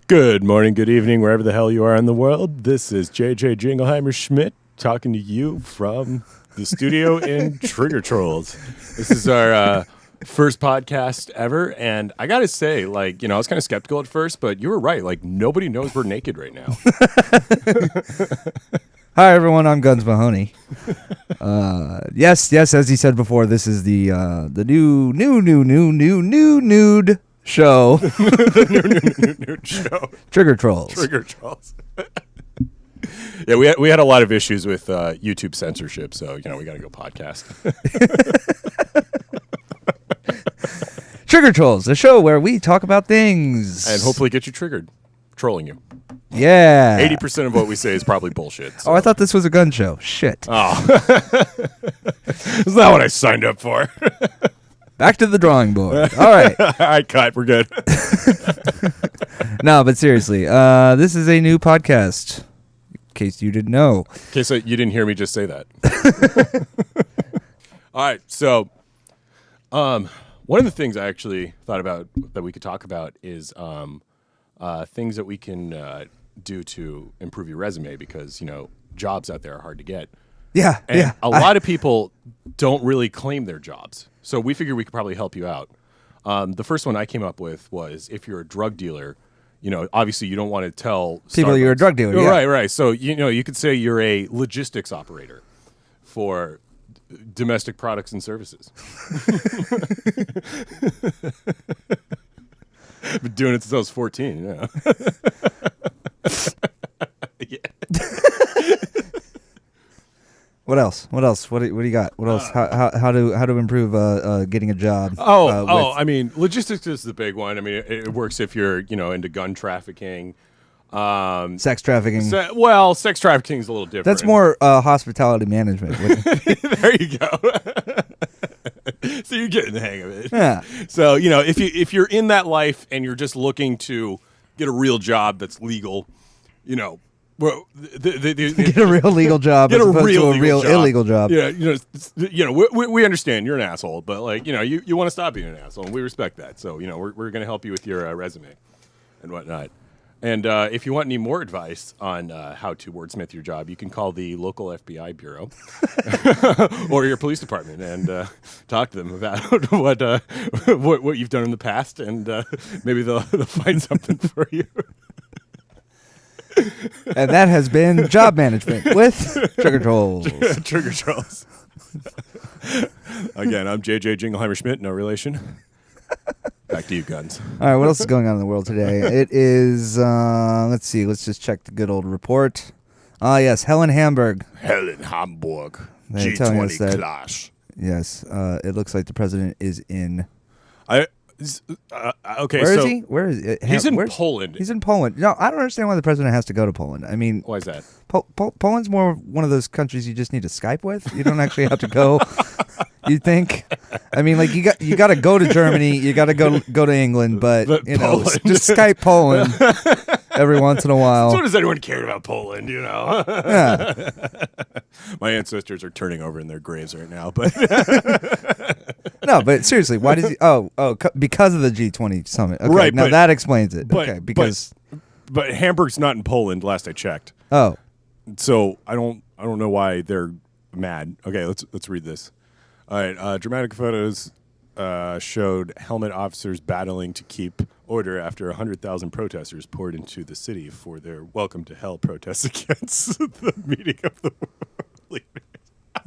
Good morning, good evening, wherever the hell you are in the world. This is JJ Jingleheimer Schmidt talking to you from the studio in Trigger Trolls. This is our first podcast ever, and I gotta say, I was kind of skeptical at first, but you were right. Nobody knows we're naked right now. Hi, everyone. I'm Guns Mahoney. Yes, as he said before, this is the new nude show. The nude show. Trigger Trolls. Trigger Trolls. Yeah, we had a lot of issues with YouTube censorship, so we got to go podcast. Trigger Trolls, a show where we talk about things And hopefully get you triggered. Trolling you. Yeah. 80% of what we say is probably bullshit. So. Oh, I thought this was a gun show. Shit. Oh. That's not what I signed up for. Back to the drawing board. All right. All right, cut. We're good. No, but seriously, this is a new podcast, in case you didn't know. In case you didn't hear me just say that. All right, so one of the things I actually thought about that we could talk about is things that we can do to improve your resume because, jobs out there are hard to get. Yeah, And yeah. a lot of people don't really claim their jobs. So we figured we could probably help you out. The first one I came up with was if you're a drug dealer, obviously you don't want to tell People Starbucks. you're a drug dealer. Oh, Yeah. Right. So, you could say you're a logistics operator for domestic products and services. Been doing it since I was 14, Yeah. What else? What do you got? What else? How to improve getting a job? I mean, logistics is the big one. I mean, it works if you're, into gun trafficking. Sex trafficking. Sex trafficking is a little different. That's more hospitality management. There you go. So you're getting the hang of it. Yeah. So, if you're in that life and you're just looking to get a real job that's legal, well, Get a real legal job as opposed to a real illegal job. Yeah, we understand you're an asshole, but you want to stop being an asshole, and we respect that. So, we're going to help you with your resume and whatnot. And if you want any more advice on how to wordsmith your job, you can call the local FBI bureau or your police department and talk to them about what you've done in the past, and maybe they'll find something for you. And that has been Job Management with Trigger Trolls. Trigger Trolls. Again, I'm JJ Jingleheimer Schmidt, no relation. Back to you, Guns. All right, what else is going on in the world today? It is, let's see, let's just check the good old report. Yes, Helen Hamburg. Helen Hamburg. They're telling us G20 that- clash. Yes, it looks like the president is in. Okay, Where is so he? Where is it? he's in Poland. He's in Poland. No, I don't understand why the president has to go to Poland. I mean, Why is that? Poland's more one of those countries you just need to Skype with. You don't actually have to go. You think? I mean, you got to go to Germany. You got to go to England, but Poland. just Skype Poland every once in a while. So does anyone care about Poland? Yeah. My ancestors are turning over in their graves right now, but No, but seriously, why does he? Because of the G20 summit. Okay, Right, now but- that explains it. but- Okay, because but Hamburg's not in Poland. Last I checked, oh, so I don't know why they're mad. Okay, let's read this. All right, dramatic photos showed helmet officers battling to keep order after 100,000 protesters poured into the city for their Welcome to Hell protests against the meeting of the world leaders.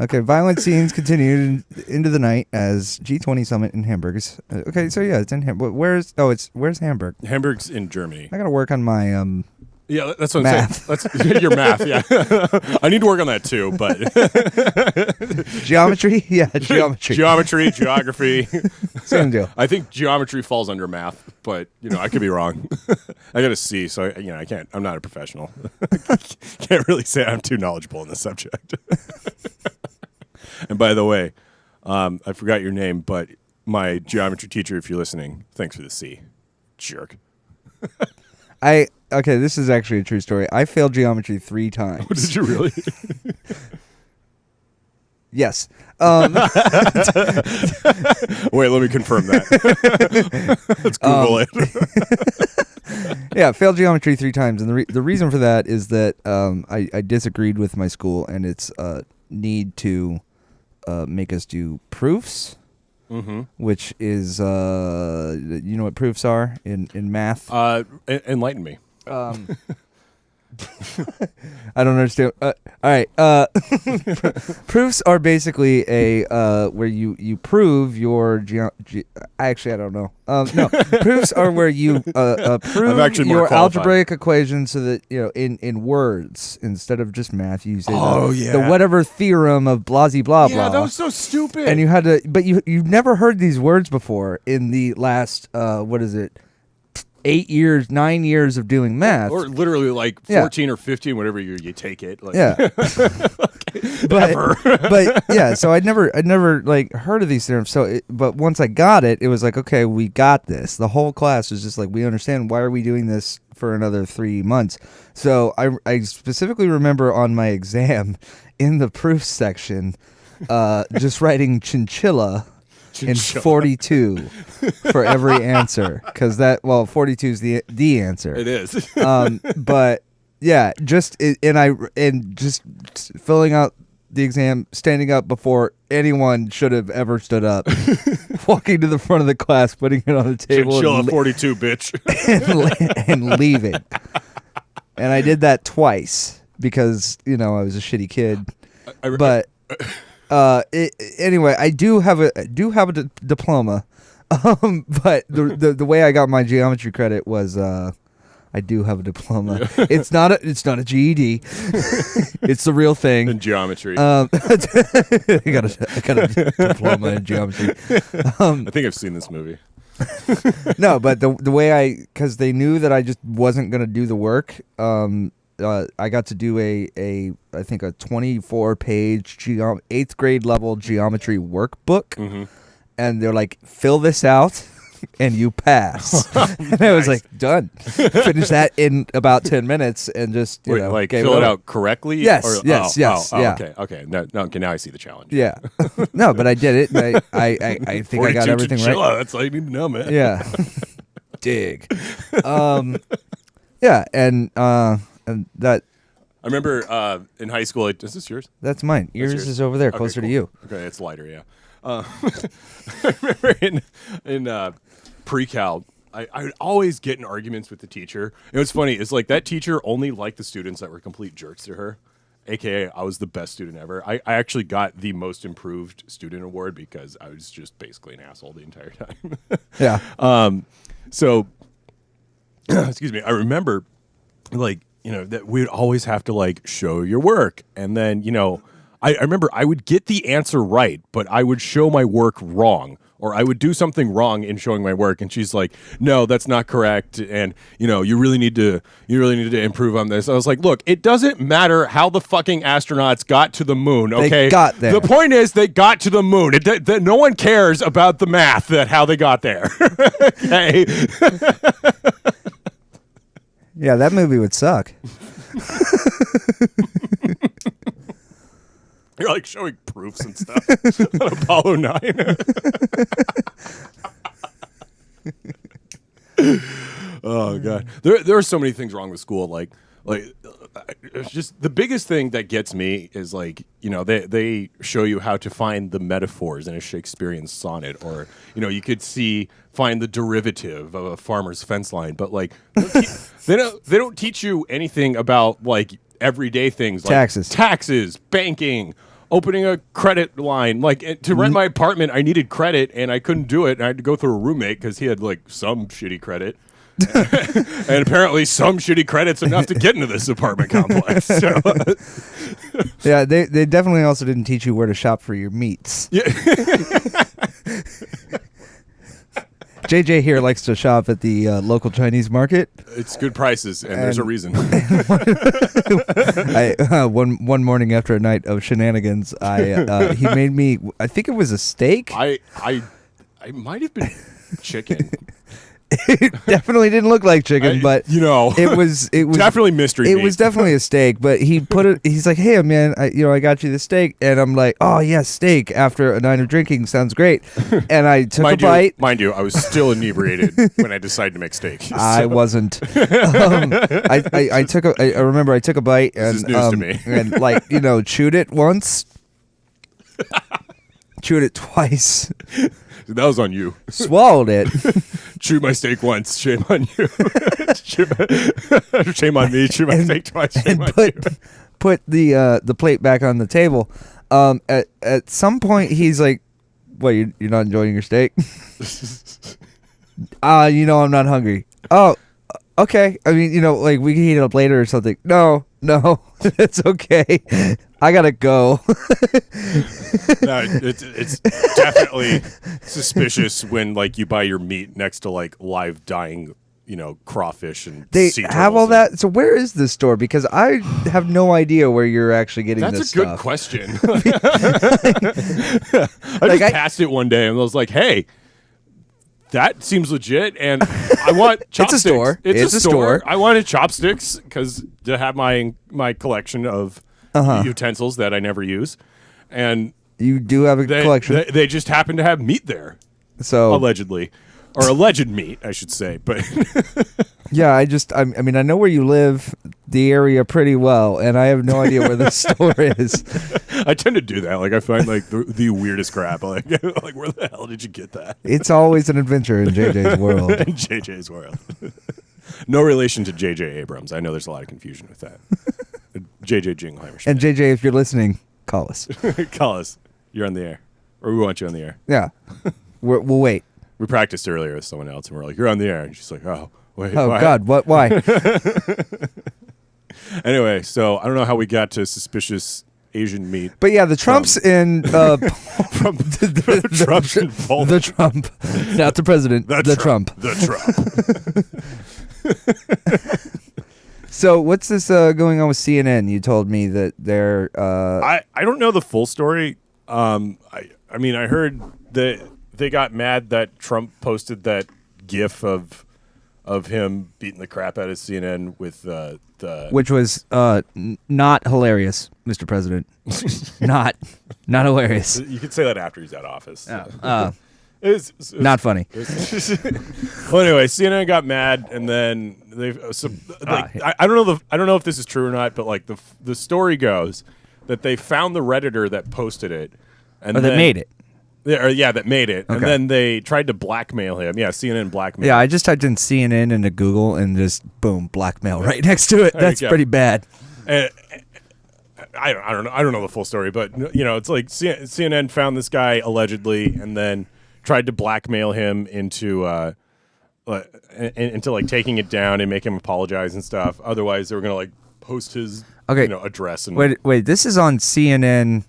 okay. Violent scenes continued into the night as G20 summit in Hamburg is. Okay, so yeah, it's in Hamburg. Where's Hamburg? Hamburg's in Germany. I gotta work on my Yeah, that's what Math. I'm saying. That's your math. Yeah, I need to work on that too. But geometry. Yeah, geometry. Geography. Same deal. I think geometry falls under math, but I could be wrong. I got a C, so I can't. I'm not a professional. Can't really say I'm too knowledgeable in this subject. And by the way, I forgot your name, but my geometry teacher, if you're listening, thanks for the C, jerk. Okay, this is actually a true story. I failed geometry 3 times. Did you really? Yes. Wait, let me confirm that. Let's Google it. Yeah, failed geometry 3 times, and the reason for that is that I disagreed with my school and its need to make us do proofs, which is you know what proofs are in math. Enlighten me. I don't understand. All right. Proofs are basically a where you prove your actually I don't know. No, proofs are where you prove your algebraic equation so that in words instead of just math. You say the whatever theorem of blah blah blah. Yeah, that was so stupid. And you had to, but you've never heard these words before in the last what is it? 9 years of doing math, or literally like 14 or 15, whatever you take it. Like, yeah, but yeah. So I'd never like heard of these theorems. So, but once I got it, it was like, okay, we got this. The whole class was just like, we understand. Why are we doing this for another 3 months? So I specifically remember on my exam in the proof section, just writing chinchilla. And 42 for every answer, because 42 is the answer. It is. But yeah, just filling out the exam, standing up before anyone should have ever stood up, walking to the front of the class, putting it on the table, Chinchilla 42, bitch, and leaving. And I did that twice because I was a shitty kid, but. Anyway, I do have a diploma, but the way I got my geometry credit was I do have a diploma. Yeah. It's not a GED. It's the real thing. In geometry. I got a diploma in geometry. I think I've seen this movie. No, but the way because they knew that I just wasn't gonna do the work. I got to do I think a 24-page 8th grade level geometry workbook, and they're like, fill this out, and you pass. And I was like, done. Finished that in about 10 minutes, and just fill it out correctly. Yes, yes. Yeah. Okay. Now I see the challenge. Yeah. No, but I did it. And I think I got everything right. That's all you need to know, man. Yeah. Dig. Yeah, and that I remember in high school. Is this yours? That's mine. Yours is over there, closer to you. Okay, it's lighter. Yeah. I remember in pre-cal, I would always get in arguments with the teacher. It was funny. It's like that teacher only liked the students that were complete jerks to her. AKA, I was the best student ever. I actually got the most improved student award because I was just basically an asshole the entire time. Yeah. So, excuse me. I remember, that we'd always have to show your work, and then I remember I would get the answer right, but I would show my work wrong, or I would do something wrong in showing my work, and she's like, "No, that's not correct, and you really need to improve on this." I was like, "Look, it doesn't matter how the fucking astronauts got to the moon. Okay, they got there. The point is they got to the moon. No one cares about the math that how they got there." Okay. Yeah, that movie would suck. You're showing proofs and stuff on Apollo 9. Oh god, there are so many things wrong with school. It's just the biggest thing that gets me is they show you how to find the metaphors in a Shakespearean sonnet, or you could find the derivative of a farmer's fence line, but they don't teach you anything about everyday things like taxes, banking, opening a credit line. To rent my apartment, I needed credit and I couldn't do it, and I had to go through a roommate because he had some shitty credit. And apparently some shitty credit's enough to get into this apartment complex. So. Yeah, they definitely also didn't teach you where to shop for your meats. Yeah. JJ here likes to shop at the local Chinese market. It's good prices, and there's a reason. One morning after a night of shenanigans, he made me, I think it was a steak. I might have been chicken. It definitely didn't look like chicken, but it was definitely mystery It meat. was definitely a steak, but he put it. He's like, "Hey, man, I got you the steak," and I'm like, "Oh yeah, steak after a night of drinking sounds great." And I took a bite. Mind you, I was still inebriated when I decided to make steak. So. I wasn't. I took a. I remember I took a bite and This is news to me. and like chewed it once, chewed it twice, That was on you. swallowed it. Chew my steak once. Shame on you. Shame on me. Chew my steak twice. Shame and on put you. put the plate back on the table. At some point he's like, "What? You're not enjoying your steak?" I'm not hungry. Oh, okay. I mean, like we can heat it up later or something. No, it's okay. I gotta go. No, it's definitely suspicious when like you buy your meat next to like live dying, crawfish and They sea have all turtles. that. So where is this store? Because I have no idea where you're actually getting That's this a good stuff. question. I just passed it one day and I was like, "Hey, that seems legit," and I want chopsticks. It's a store. It's a store. I wanted chopsticks to have my collection of utensils that I never use, and You do have a collection. They just happen to have meat there, So allegedly, or alleged meat, I should say. But yeah, I mean, I know where you live, the area pretty well, and I have no idea where the store is. I tend to do that. Like I find like the weirdest crap. Like where the hell did you get that? It's always an adventure in JJ's world. In JJ's world. No relation to JJ Abrams. I know there's a lot of confusion with that. JJ Jingleheimer. And JJ, if you're listening, call us. Call us. You're on the air. Or we want you on the air. Yeah, we'll wait. We practiced earlier with someone else, and we're like, "You're on the air." And she's like, "Oh, wait. Oh why?" God, what? Why? Anyway, so I don't know how we got to suspicious Asian meat. But yeah, the Trumps in From the Trumps in Poland. the Trump, not the president, the Trump. The Trump. So what's this going on with CNN? You told me that they're. I don't know the full story. I mean, I heard that they got mad that Trump posted that GIF of him beating the crap out of CNN with the Which was not hilarious, Mr. President. not hilarious. You could say that after he's out of office. It's Not funny. Well, anyway, CNN got mad, and then I don't know if this is true or not, but like the story goes that they found the Redditor that posted it, and that made it. That made it, Okay. and then they tried to blackmail him. Yeah, CNN blackmailed. Yeah, I just typed in CNN into Google and just boom, blackmail right next to it. There you That's go. pretty bad. And I don't know the full story, but it's like CNN found this guy allegedly, and then tried to blackmail him into like taking it down and make him apologize and stuff. Otherwise, they were gonna like post his address and Wait, this is on CNN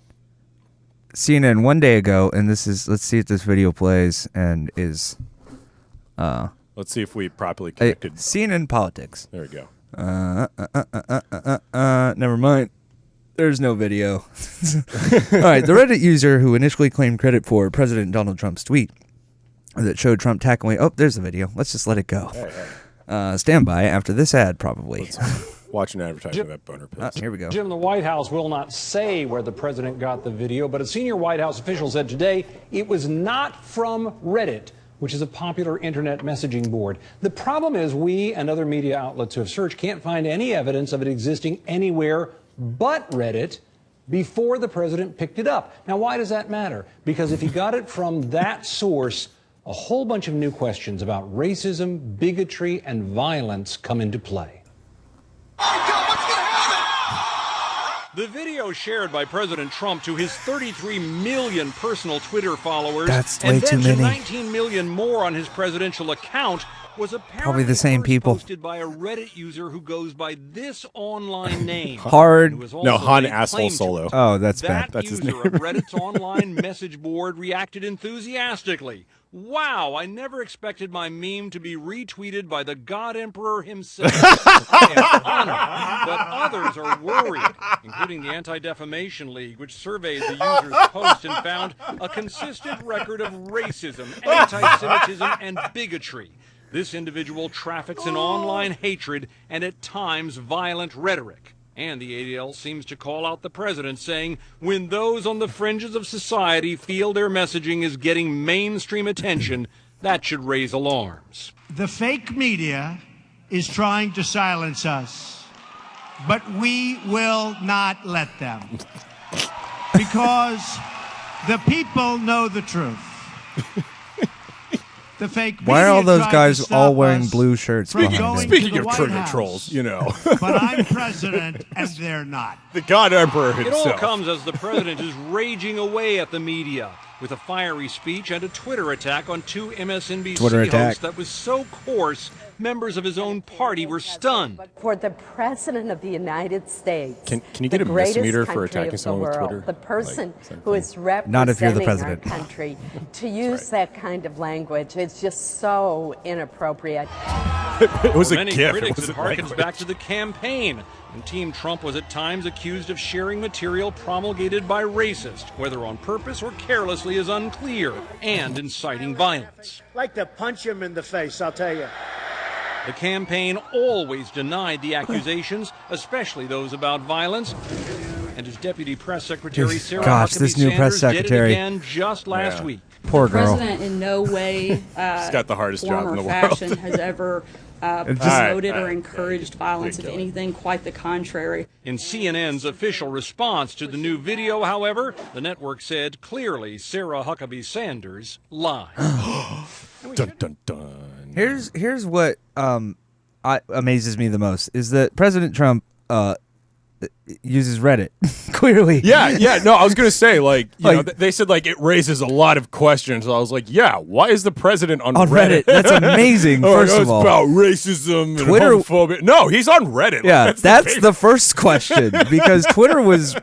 1 day ago, and this is, let's see if this video plays and is let's see if we properly connected. CNN politics. There we go. Never mind. There's no video. All right, the Reddit user who initially claimed credit for President Donald Trump's tweet that showed Trump tackling. Oh, there's the video. Let's just let it go. Hey. Stand by after this ad, probably. Watch an advertisement of that boner pills. Here we go. Jim, the White House will not say where the president got the video, but a senior White House official said today it was not from Reddit, which is a popular internet messaging board. The problem is we and other media outlets who have searched can't find any evidence of it existing anywhere but Reddit before the president picked it up. Now, why does that matter? Because if he got it from that source, a whole bunch of new questions about racism, bigotry, and violence come into play. The video shared by President Trump to his 33 million personal Twitter followers That's and way then too to many. 19 million more on his presidential account was apparently Probably the same first people. posted by a Reddit user who goes by this online name. Hard. who has No, also Han made Asshole claim to Solo. it. Oh, that's That bad. That's his user name. of Reddit's online message board reacted enthusiastically. Wow, I never expected my meme to be retweeted by the God Emperor himself. I am honored, but others are worried, including the Anti-Defamation League, which surveyed the user's post and found a consistent record of racism, anti-Semitism, and bigotry. This individual traffics in online hatred and at times violent rhetoric. And the ADL seems to call out the president, saying when those on the fringes of society feel their messaging is getting mainstream attention, that should raise alarms. The fake media is trying to silence us, but we will not let them. Because the people know the truth. The fake media. Why are all those tried to guys stop all wearing us blue shirts from behind going them? to Speaking the of White Twitter House. trolls, you know. But I'm president and they're not. The God Emperor It himself. all comes as the president is raging away at the media with a fiery speech and a Twitter attack on two MSNBC Twitter attack. hosts that was so coarse, members of his own party were stunned. For the President of the United States, Can you get the a greatest misdemeanor for country attacking of the someone with world, Twitter? the person Like, same who thing. is representing Not if you're the our president. country, to use that kind of language, it's just so inappropriate. It was For a many gift. critics, It it was harkens back to the campaign, when Team Trump was at times accused of sharing material promulgated by racists, whether on purpose or carelessly is unclear, and inciting violence. Like to punch him in the face, I'll tell you. The campaign always denied the accusations, especially those about violence. And his deputy press secretary, Sarah Gosh, Huckabee this new press Sanders, did it secretary. again just last Yeah. week. Poor girl. President in no way, He's got the hardest form job in or the world. fashion has ever just- promoted All or right. encouraged violence. If anything, quite the contrary. In CNN's official response to the new video, however, the network said clearly Sarah Huckabee Sanders lied. Dun, dun, dun. Here's what amazes me the most is that President Trump uses Reddit. Clearly. Yeah. No, I was gonna say, like, you know, Like- they said like it raises a lot of questions. I was like, yeah, why is the president on Reddit. That's amazing. Oh, First it's of all, about racism, Twitter- and homophobia. No, he's on Reddit. yeah, Like, that's big- the first question because Twitter was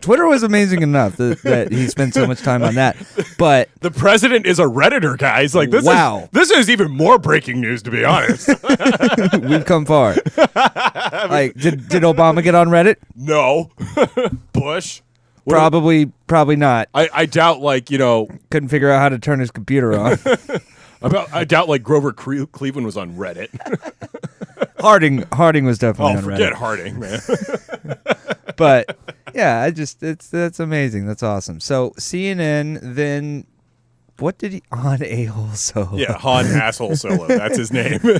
amazing enough that he spent so much time on that. But the president is a Redditor, guys. Like this. Wow. This is even more breaking news, to be honest. we've come far. Like, did Obama get on Reddit? No, Bush. What- Probably not. I doubt, like, you know, Couldn't figure out how to turn his computer on. I doubt like Grover Cleveland was on Reddit. Harding was definitely Oh, on forget Reddit. Harding, man. But yeah, that's amazing. That's awesome. So CNN then. What did he on a-hole solo? Yeah, Han Asshole Solo. That's his name. You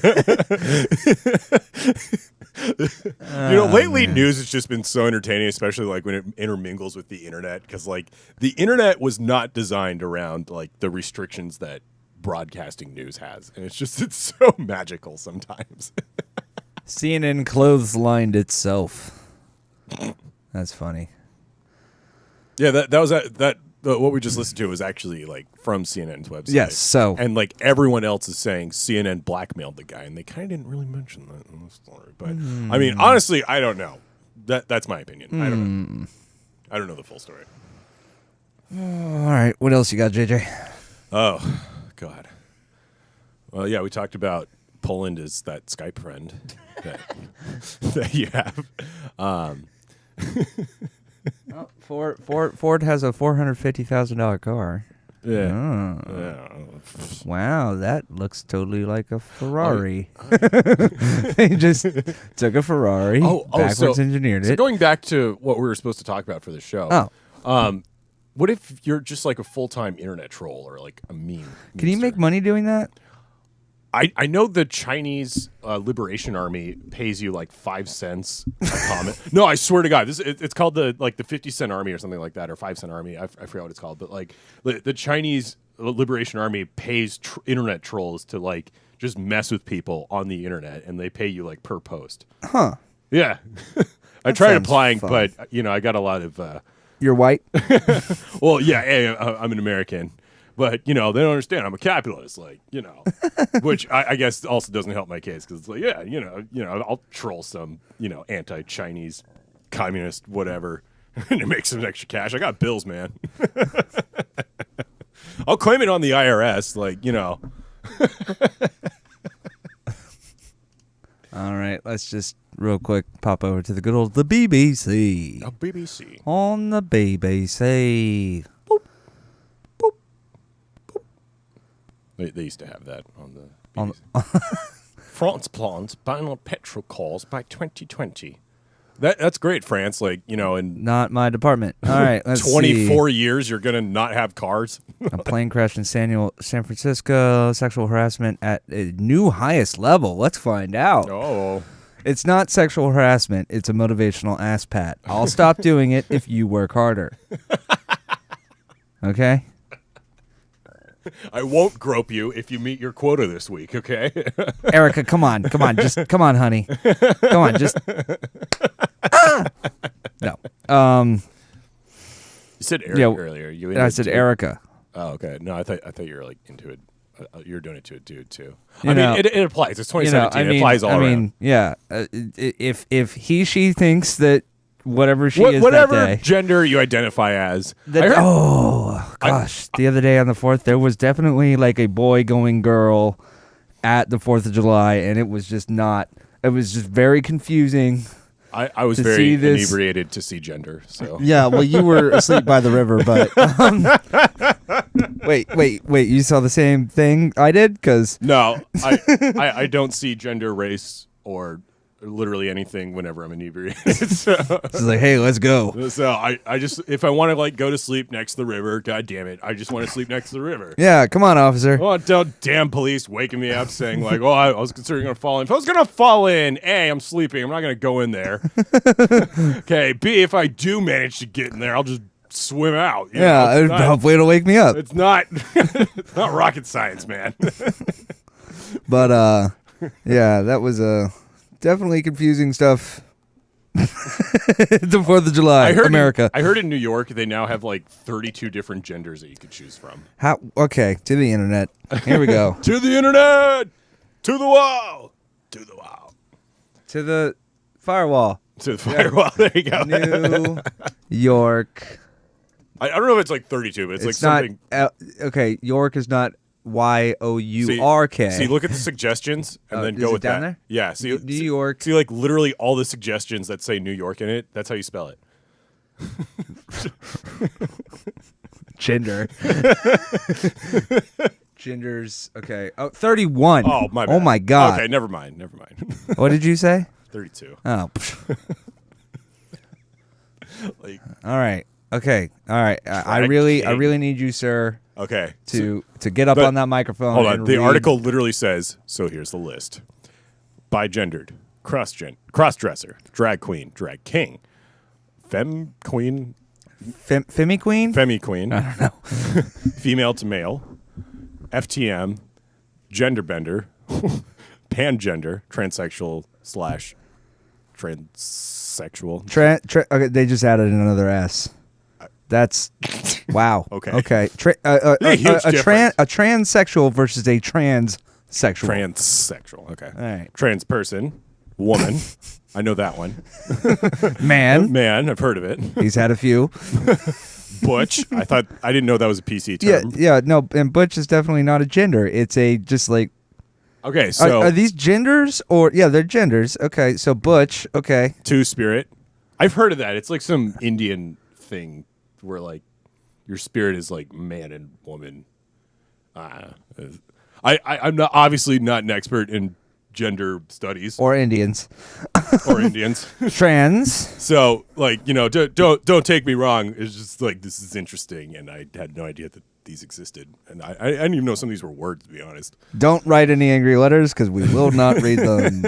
know, lately news has just been so entertaining, especially like when it intermingles with the internet, because like the internet was not designed around like the restrictions that broadcasting news has, and it's so magical sometimes. CNN clotheslined itself. That's funny. Yeah, that was that. What we just listened to was actually like from CNN's website. Yes, so- and like everyone else is saying CNN blackmailed the guy, and they kind of didn't really mention that in the story. But I mean, honestly, I don't know. That's my opinion. I don't know. I don't know the full story. All right, what else you got, JJ? Oh, God. Well, yeah, we talked about Poland is that Skype friend that you have. Ford has a $450,000 car. Yeah. Oh. Yeah. Wow, that looks totally like a Ferrari. They just took a Ferrari, backwards engineered So it. going back to what we were supposed to talk about for the show. What if you're just like a full-time internet troll or like a meme? Can you make money doing that? I know the Chinese Liberation Army pays you like 5 cents a comment. No, I swear to God, it's called the 50-cent army or something like that, or 5-cent army. I forget what it's called, but like the Chinese Liberation Army pays internet trolls to like just mess with people on the internet, and they pay you like per post. Huh. Yeah, I tried sounds applying, fun. but you know I got a lot of. You're white? Well, yeah, hey, I'm an American. But, you know, they don't understand. I'm a capitalist, like, you know, which I guess also doesn't help my case because it's like, yeah, you know, I'll troll some, you know, anti-Chinese, communist, whatever, to make some extra cash. I got bills, man. I'll claim it on the IRS, like, you know. All right, let's just real quick pop over to the good old the BBC. BBC. On the BBC. They used to have that on the On BBC. France plans ban on petrol cars by 2020. That's great, France. Like, in Not my department. All right, let's 24 years, you're going to not have cars? A plane crash in San Francisco, sexual harassment at a new highest level. Let's find out. Oh. It's not sexual harassment. It's a motivational ass pat. I'll stop doing it if you work harder. Okay? I won't grope you if you meet your quota this week, okay? Erica, come on, come on, honey. Come on, just... No. You said Eric Yeah, earlier. You into I it said too? Erica. Oh, okay. No, I thought you were like into it. You're doing it to a dude too. You I know- mean, it applies. It's 2017. It applies all around. yeah. If she thinks that whatever she is Whatever that day, gender you identify as. gosh, the other day on the 4th, there was definitely like a boy going girl at the 4th of July, and it was just not. It was just very confusing. I was to very see this- inebriated to see gender. So Yeah, well, you were asleep by the river, but wait, you saw the same thing I did? Because no, I don't see gender, race, or literally anything whenever I'm inebriated. So it's like, hey, let's go. I just, if I want to like go to sleep next to the river, god damn it, I just want to sleep next to the river. Yeah, come on, officer. Oh, don't damn police waking me up saying like, oh, I was considering gonna fall in. If I was gonna fall in, A, I'm sleeping. I'm not gonna go in there. Okay. B, if I do manage to get in there, I'll just swim out. Hopefully it'll wake me up. It's not. It's not rocket science, man. But yeah, that was definitely confusing stuff. The 4th of July, America. I heard in New York they now have like 32 different genders that you could choose from. How? Okay, to the internet. Here we go. To the internet, to the wall, to the wall, To the firewall. to the firewall. There you go. New York. I don't know if it's like 32, but it's like something. Not. Okay, York is not YOURK. See, look at the suggestions and then is go it with down that. there? Yeah, see, New York. See, like literally all the suggestions that say New York in it. That's how you spell it. Gender. Genders. Okay. Oh, 31. Oh my bad. Oh my God. Okay, never mind. What did you say? 32. Oh. Like, All right. Okay. All right. I really need you, sir, okay. to get up But- on that microphone. Hold on. and The read. article literally says, so here's the list. Bigendered, cross-dresser, drag queen, drag king, femme queen, Femi Queen. femi queen, I don't know, female to male, FTM, gender bender, pangender, transsexual / transsexual. Okay, they just added another S. That's wow. Okay. Okay. A huge difference. A transsexual versus a transsexual. Transsexual. Okay. All right. Trans person, woman. I know that one. Man. Man, I've heard of it. He's had a few. Butch. I didn't know that was a PC term. Yeah. No, and butch is definitely not a gender. It's a just like. Okay, so Are these genders or yeah, they're genders. Okay, so butch. Okay. two-spirit. I've heard of that. It's like some Indian thing where like your spirit is like man and woman. I'm not obviously not an expert in gender studies Or Indians. or Indians. Trans. So like, don't take me wrong. It's just like this is interesting and I had no idea that these existed. And I didn't even know some of these were words, to be honest. Don't write any angry letters because we will not read them.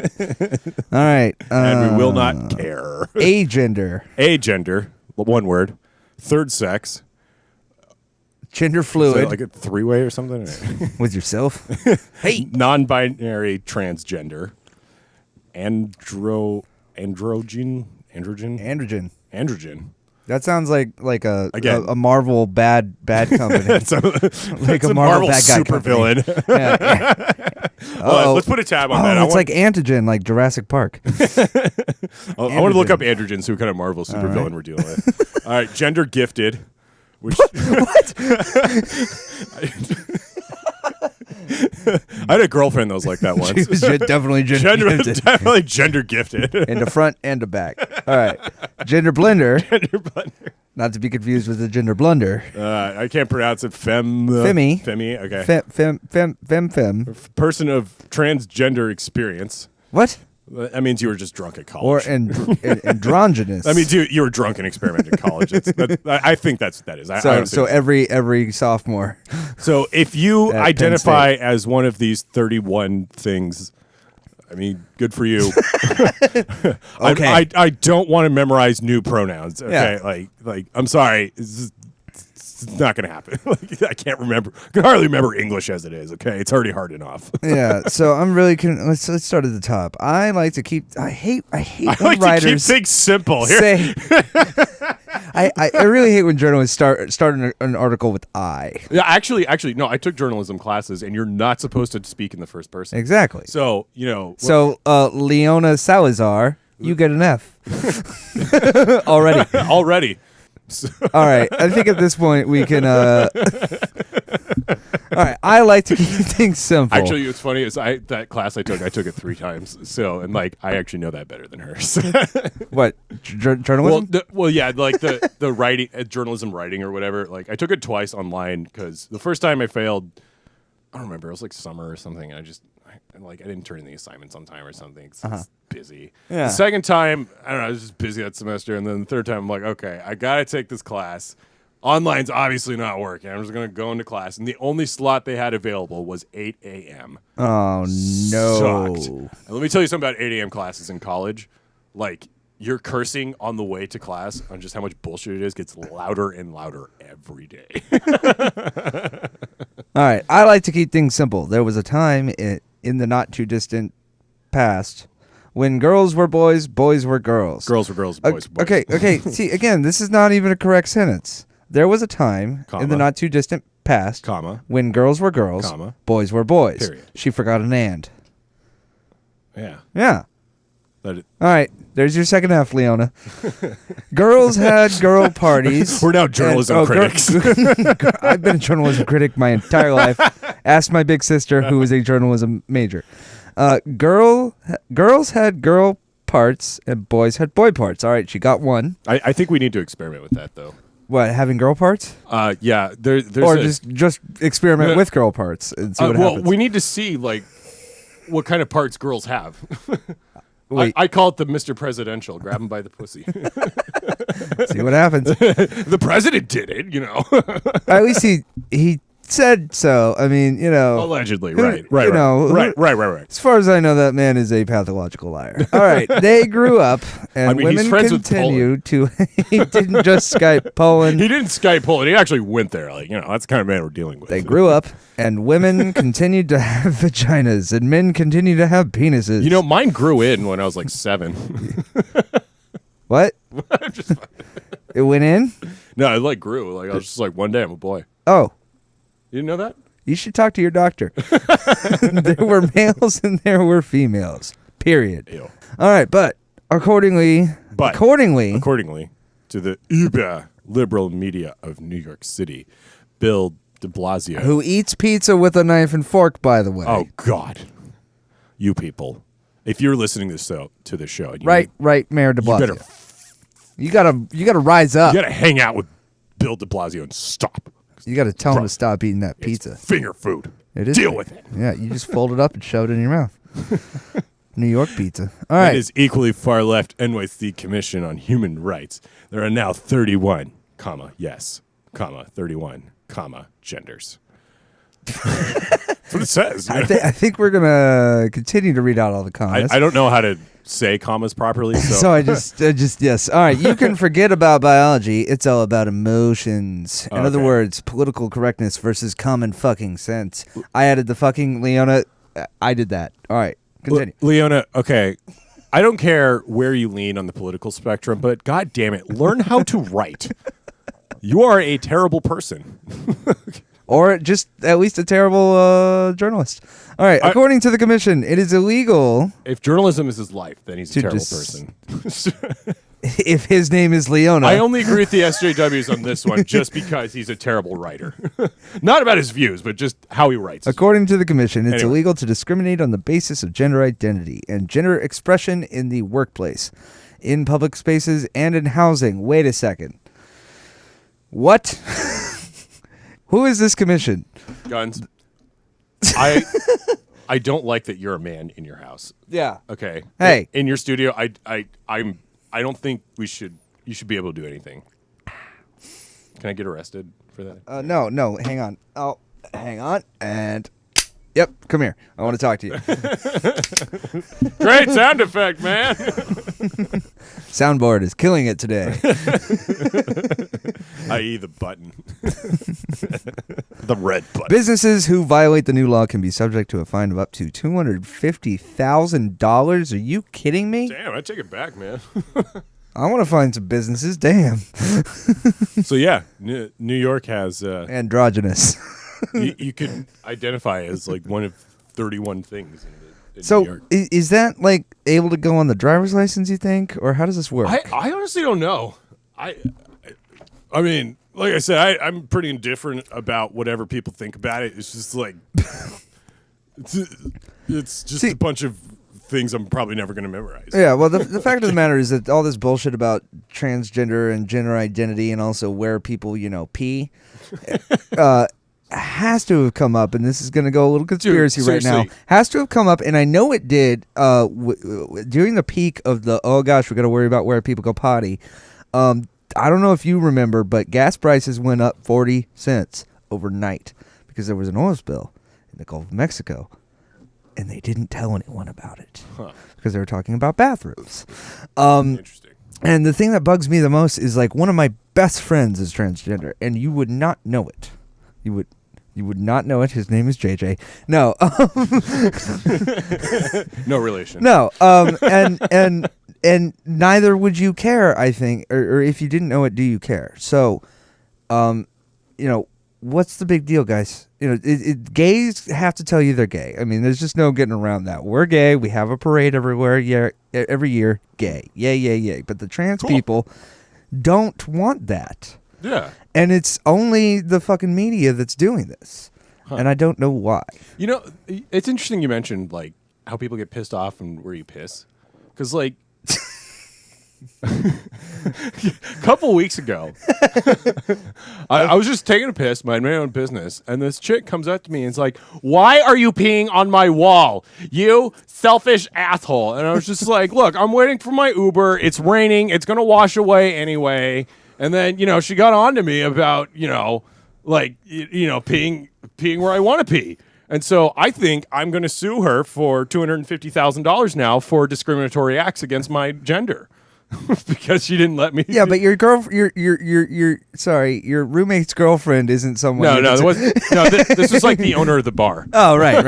All right. And we will not care. Agender. Agender, one word. Third sex. Gender Is that fluid. like a three-way or something? With yourself. Hey. Non-binary transgender. Androgen. Androgen. That sounds like a Again. a Marvel bad company. It's a Marvel bad guy supervillain. Uh-oh. Let's put a tab on that. It's like antigen, like Jurassic Park. I want to look androgen. up androgens, who kind of Marvel supervillain we're dealing with. All right, gender gifted. Which What? I had a girlfriend that was like that once. She was definitely gender gifted. Definitely gender gifted. In the front and the back. All right. Gender blender. Gender blender. Not to be confused with the gender blunder. I can't pronounce it. Femi. Femi. Okay. Fem. Person of transgender experience. What? That means you were just drunk at Or college. androgynous. That means you were drunk and experimented at college. I think that is. So every sophomore. So if you At Penn identify State. as one of these 31 things, I mean, good for you. Okay. I don't want to memorize new pronouns. Okay, Yeah. like I'm sorry, it's not going to happen. I can't remember. I can hardly remember English as it is. Okay, it's already hard enough. Yeah, so I'm really let's start at the top. I like to keep. I hate I when like to keep writers things simple here. say. I really hate when journalists start an article with I. Yeah, actually, no. I took journalism classes, and you're not supposed to speak in the first person. Exactly. So Leona Salazar, you get an F already. already. All right, I think at this point we can. All right, I like to keep things simple. Actually, what's funny is that class I took it 3 times. So, and like I actually know that better than hers. What journalism? Yeah, like the writing, journalism writing or whatever. Like I took it twice online because the first time I failed, I don't remember. It was like summer or something. And I didn't turn in the assignments on time or something. 'Cause I was busy. Yeah. The second time, I don't know. I was just busy that semester, and then the third time, I'm like, okay, I gotta take this class. Online's obviously not working. I'm just gonna go into class, and the only slot they had available was 8 a.m. Oh no! Sucked. And let me tell you something about 8 a.m. classes in college. Like, you're cursing on the way to class on just how much bullshit it is. Gets louder and louder every day. All right, I like to keep things simple. There was a time in the not too distant past when girls were boys, boys were girls. Girls were girls, boys were boys. Okay. See, again, this is not even a correct sentence. There was a time in the not too distant past, when girls were girls, boys were boys. Period. She forgot an and. Yeah. Yeah. All right, there's your second F, Leona. Girls had girl parties. We're now journalism critics. I've been a journalism critic my entire life. Ask my big sister, who was a journalism major. Girls had girl parts and boys had boy parts. All right, she got one. I think we need to experiment with that, though. What, having girl parts? Yeah. There's or just experiment with girl parts and see what happens. We need to see like what kind of parts girls have. Wait. I call it the Mr. Presidential. Grab him by the pussy. See what happens. The president did it, you know. At least he said so. I mean, you know. Allegedly, right. As far as I know, that man is a pathological liar. All right. They grew up, and women continued to. He didn't just Skype Poland. He didn't Skype Poland. He actually went there. Like, you know, that's the kind of man we're dealing with. They grew up, and women continued to have vaginas, and men continued to have penises. You know, mine grew in when I was like 7. What? It went in? No, it like grew. Like I was just like, one day I'm a boy. Oh. You didn't know that? You should talk to your doctor. There were males and there were females. Period. Ew. All right, but accordingly to the uber liberal media of New York City, Bill de Blasio, who eats pizza with a knife and fork, by the way. Oh God, you people! If you're listening to the show, right, Mayor de Blasio, you gotta rise up. You gotta hang out with Bill de Blasio and stop. You got to tell him to stop eating that pizza. Finger food. It is. Deal with it. Yeah, you just fold it up and shove it in your mouth. New York pizza. All right. It is equally far left NYC Commission on Human Rights. There are now 31, 31, genders. That's what it says. I think we're going to continue to read out all the comments. I don't know how to say commas properly. So I just yes. All right, you can forget about biology. It's all about emotions. In other words, political correctness versus common fucking sense. I added the fucking Leona. I did that. All right, continue. Leona, okay. I don't care where you lean on the political spectrum, but God damn it, learn how to write. You are a terrible person. Or just at least a terrible journalist. All right. According to the commission, it is illegal. If journalism is his life, then he's a terrible person. If his name is Leona. I only agree with the SJWs on this one just because he's a terrible writer. Not about his views, but just how he writes. According to the commission, it's illegal to discriminate on the basis of gender identity and gender expression in the workplace, in public spaces, and in housing. Wait a second. What? Who is this commission? Guns. I don't like that you're a man in your house. Yeah. Okay. Hey. In your studio, I don't think you should be able to do anything. Can I get arrested for that? No, hang on. Oh, hang on. And yep, come here. I want to talk to you. Great sound effect, man. Soundboard is killing it today. I.e. the button. The red button. Businesses who violate the new law can be subject to a fine of up to $250,000. Are you kidding me? Damn, I take it back, man. I want to find some businesses. Damn. So yeah, New York has Androgynous. you could identify as like one of 31 things in New So York. is that like able to go on the driver's license, you think? Or how does this work? I honestly don't know. I mean, like I said, I'm pretty indifferent about whatever people think about it. It's just like it's just a bunch of things I'm probably never going to memorize. Yeah, well, the fact of the matter is that all this bullshit about transgender and gender identity and also where people, pee, has to have come up, and this is going to go a little conspiracy right now. Has to have come up, and I know it did during the peak of the, oh gosh, we got to worry about where people go potty. I don't know if you remember, but gas prices went up 40 cents overnight because there was an oil spill in the Gulf of Mexico. And they didn't tell anyone about it because they were talking about bathrooms. Interesting. And the thing that bugs me the most is like one of my best friends is transgender, and you would not know it. You would not know it. His name is JJ. No, no relation. No, and neither would you care. I think, or if you didn't know it, do you care? So, what's the big deal, guys? Gays have to tell you they're gay. I mean, there's just no getting around that. We're gay. We have a parade everywhere. Yeah, every year. Gay. Yay. But the trans people don't want that. Yeah. And it's only the fucking media that's doing this. And I don't know why. It's interesting you mentioned, like, how people get pissed off and where you piss. Because, like, a couple weeks ago, I was just taking a piss, minding my own business, and this chick comes up to me and is like, "Why are you peeing on my wall, you selfish asshole?" And I was just like, "Look, I'm waiting for my Uber. It's raining. It's going to wash away anyway." And then, she got on to me about, peeing where I want to pee. And so I think I'm going to sue her for $250,000 now for discriminatory acts against my gender. Because she didn't let me. Yeah, but your your roommate's girlfriend isn't someone. No, this was like the owner of the bar. Oh, right.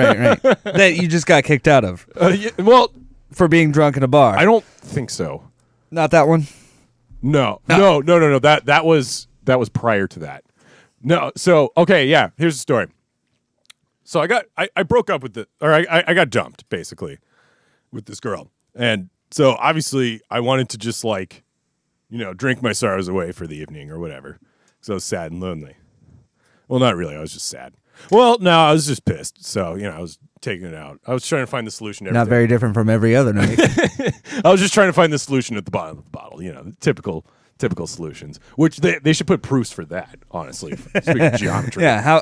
That you just got kicked out of. For being drunk in a bar. I don't think so. Not that one. No. That was prior to that. No. So okay, yeah. Here's the story. So I broke up with I got dumped basically with this girl, and so obviously I wanted to just drink my sorrows away for the evening or whatever. So I was sad and lonely. Well, not really. I was just sad. Well, no, I was just pissed. So, I was taking it out. I was trying to find the solution to everything. Not very different from every other night. I was just trying to find the solution at the bottom of the bottle. Typical solutions, which they should put proofs for that, honestly. Speaking of geometry. Yeah.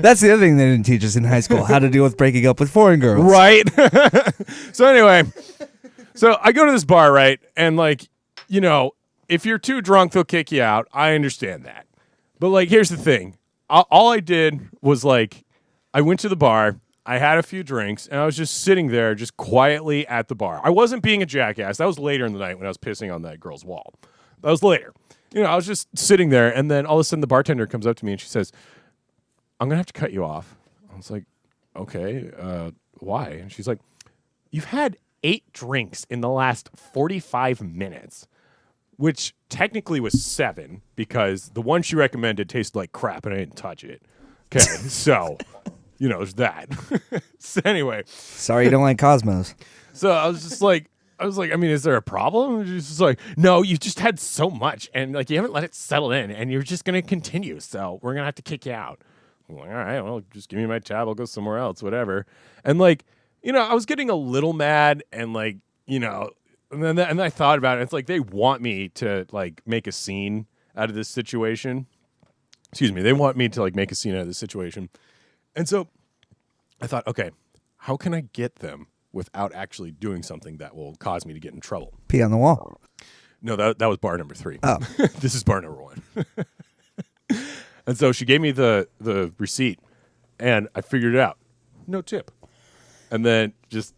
That's the other thing they didn't teach us in high school, how to deal with breaking up with foreign girls. Right. So anyway, I go to this bar, right? And if you're too drunk, they'll kick you out. I understand that. But here's the thing. All I did was I went to the bar, I had a few drinks, and I was just sitting there just quietly at the bar. I wasn't being a jackass. That was later in the night when I was pissing on that girl's wall. That was later. I was just sitting there, and then all of a sudden the bartender comes up to me and she says, "I'm going to have to cut you off." I was like, "Okay, why?" And she's like, "You've had 8 drinks in the last 45 minutes." Which technically was 7 because the one she recommended tasted like crap and I didn't touch it. Okay, so, there's that. So anyway. Sorry you don't like Cosmos. So I was like, I mean, is there a problem? And she's just like, "No, you just had so much and you haven't let it settle in and you're just going to continue. So we're going to have to kick you out." I'm like, "All right, well, just give me my tab. I'll go somewhere else, whatever." And I was getting a little mad and then I thought about it. It's like they want me to like make a scene out of this situation. Excuse me. They want me to like make a scene out of this situation. And so I thought, okay, how can I get them without actually doing something that will cause me to get in trouble? Pee on the wall. No, that was bar number 3. Oh. This is bar number 1. And so she gave me the receipt, and I figured it out. No tip. And then just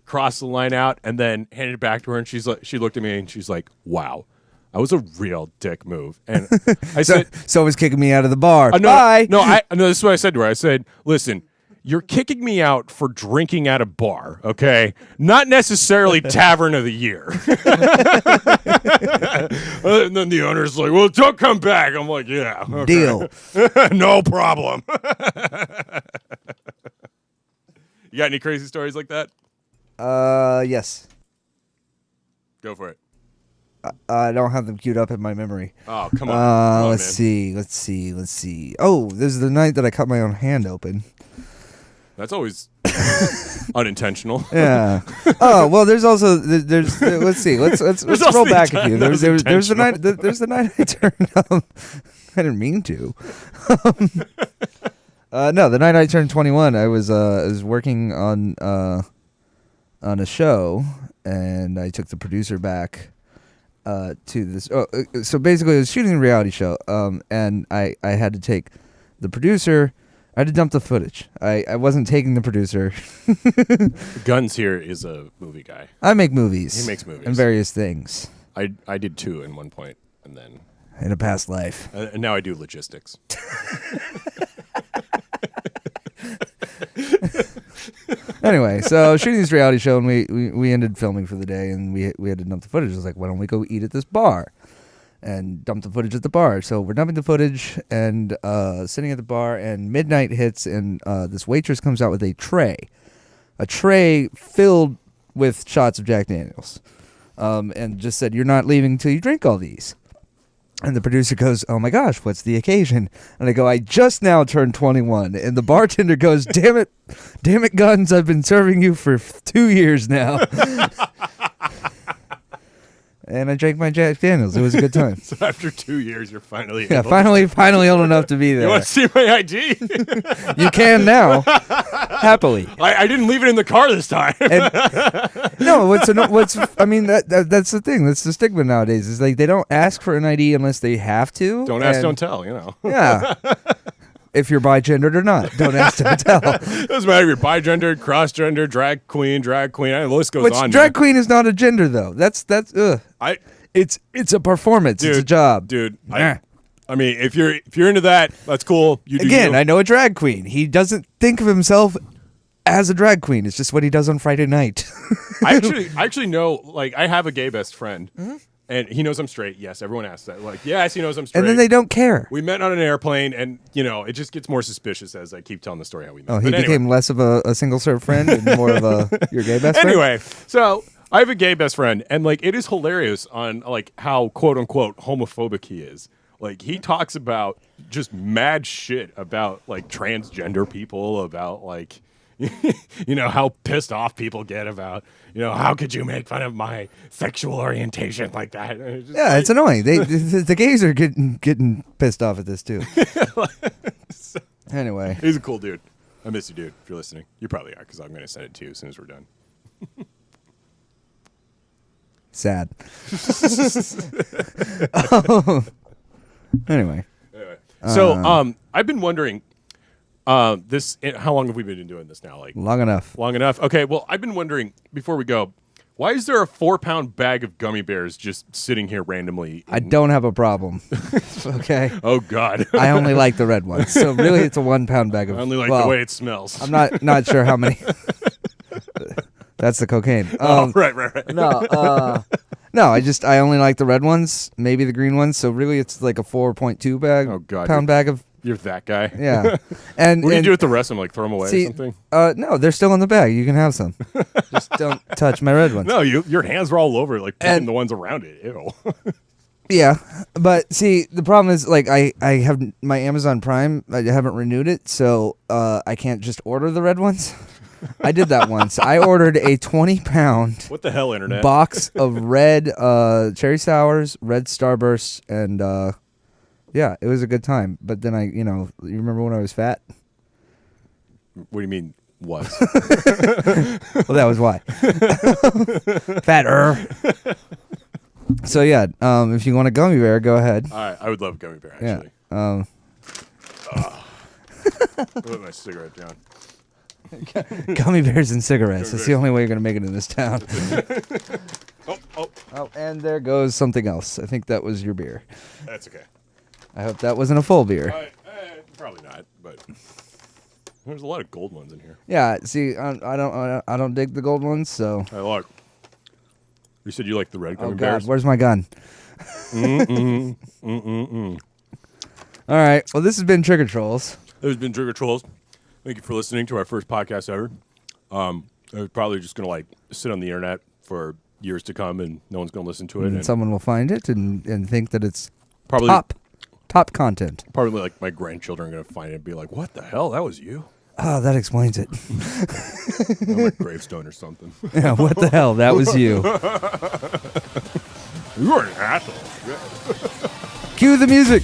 crossed the line out, and then handed it back to her, and she looked at me, and she's like, wow. That was a real dick move. And I said... So was kicking me out of the bar. No, Bye! No, this is what I said to her. I said, listen... You're kicking me out for drinking at a bar, okay? Not necessarily Tavern of the Year. And then the owner's like, well, don't come back. I'm like, yeah. Okay. Deal. No problem. You got any crazy stories like that? Yes. Go for it. I don't have them queued up in my memory. Oh, come on. Come on, let's see. Oh, this is the night that I cut my own hand open. That's always unintentional. Yeah. Oh well, there's also there's let's see. Let's roll back a few. There's the night there's the night I turned. I didn't mean to. No, the night I turned 21, I was working on a show, and I took the producer back to this. So basically, I was shooting a reality show, and I had to take the producer. I had to dump the footage. I wasn't taking the producer. Guns here is a movie guy. I make movies. He makes movies. And various things. I did 2 in one point, and then... In a past life. And now I do logistics. Anyway, so shooting this reality show, and we ended filming for the day, and we had to dump the footage. I was like, why don't we go eat at this bar? And dump the footage at the bar. So we're dumping the footage and sitting at the bar, and midnight hits, and this waitress comes out with a tray filled with shots of Jack Daniels, and just said, "You're not leaving till you drink all these." And the producer goes, "Oh my gosh, what's the occasion?" And I go, "I just now turned 21." And the bartender goes, damn it, Guns, I've been serving you for 2 years now." And I drank my Jack Daniels. It was a good time. So after 2 years, you're finally finally old enough to be there. You want to see my ID? You can now, happily. I didn't leave it in the car this time. No, I mean, that's the thing. That's the stigma nowadays. Is like they don't ask for an ID unless they have to. Don't ask, don't tell. You know. Yeah. If you're bigendered or not, don't ask, don't tell. Doesn't matter if you're bigendered, cross-gender, drag queen. The list goes on. Drag queen is not a gender, though. That's it's a performance. Dude, it's a job, dude. I mean, if you're into that, that's cool. You do Again, you. I know a drag queen. He doesn't think of himself as a drag queen. It's just what he does on Friday night. I actually know. Like, I have a gay best friend. Mm-hmm. And he knows I'm straight. Yes, everyone asks that. Like, yes, he knows I'm straight. And then they don't care. We met on an airplane, and, it just gets more suspicious as I keep telling the story how we met. Oh, he became less of a single-serve friend and more of your gay best friend? Anyway, so I have a gay best friend, and, like, it is hilarious on, like, how, quote-unquote, homophobic he is. Like, he talks about just mad shit about, like, transgender people, about, like... how pissed off people get about, how could you make fun of my sexual orientation like that? It's annoying. The gays are getting pissed off at this too. Anyway, he's a cool dude. I miss you, dude. If you're listening, you probably are, because I'm going to send it to you as soon as we're done. Sad. Anyway, so I've been wondering. How long have we been doing this now? Like long enough. Okay. Well, I've been wondering before we go, why is there a 4-pound bag of gummy bears just sitting here randomly? I don't have a problem. Okay. Oh God. I only like the red ones. So really, it's a 1-pound bag of. I only like the way it smells. I'm not sure how many. That's the cocaine. Right. No, I only like the red ones, maybe the green ones. So really, it's like a 4.2 pound bag of. You're that guy. Yeah. And what do you do with the rest of them? Like throw them away or something? No, they're still in the bag. You can have some. Just don't touch my red ones. No, your hands were all over, like picking the ones around it. Ew. Yeah, but see, the problem is, like, I have my Amazon Prime. I haven't renewed it, so I can't just order the red ones. I did that once. I ordered a 20-pound What the hell, internet? box of red cherry sours, red Starbursts, and yeah, it was a good time. But then you remember when I was fat? What do you mean, was? Well, that was why. Fatter. So yeah, if you want a gummy bear, go ahead. All right, I would love a gummy bear, actually. Yeah. Put my cigarette down. Gummy bears and cigarettes. That's the only way you're gonna make it in this town. Oh, And there goes something else. I think that was your beer. that's okay. I hope that wasn't a full beer. Probably not, but there's a lot of gold ones in here. Yeah. See, I don't dig the gold ones. So. Hey, look. You said you like the red gummy Oh bears? God, where's my gun? All right. Well, this has been Trigger Trolls. There's been Trigger Trolls. Thank you for listening to our first podcast ever. I was probably just gonna sit on the internet for years to come, and no one's gonna listen to it. And someone will find it and think that it's probably top content. Probably like my grandchildren are gonna find it and be like, "What the hell? That was you?" Oh, that explains it. On my gravestone or something. Yeah. What the hell? That was you. You are an asshole. Cue the music.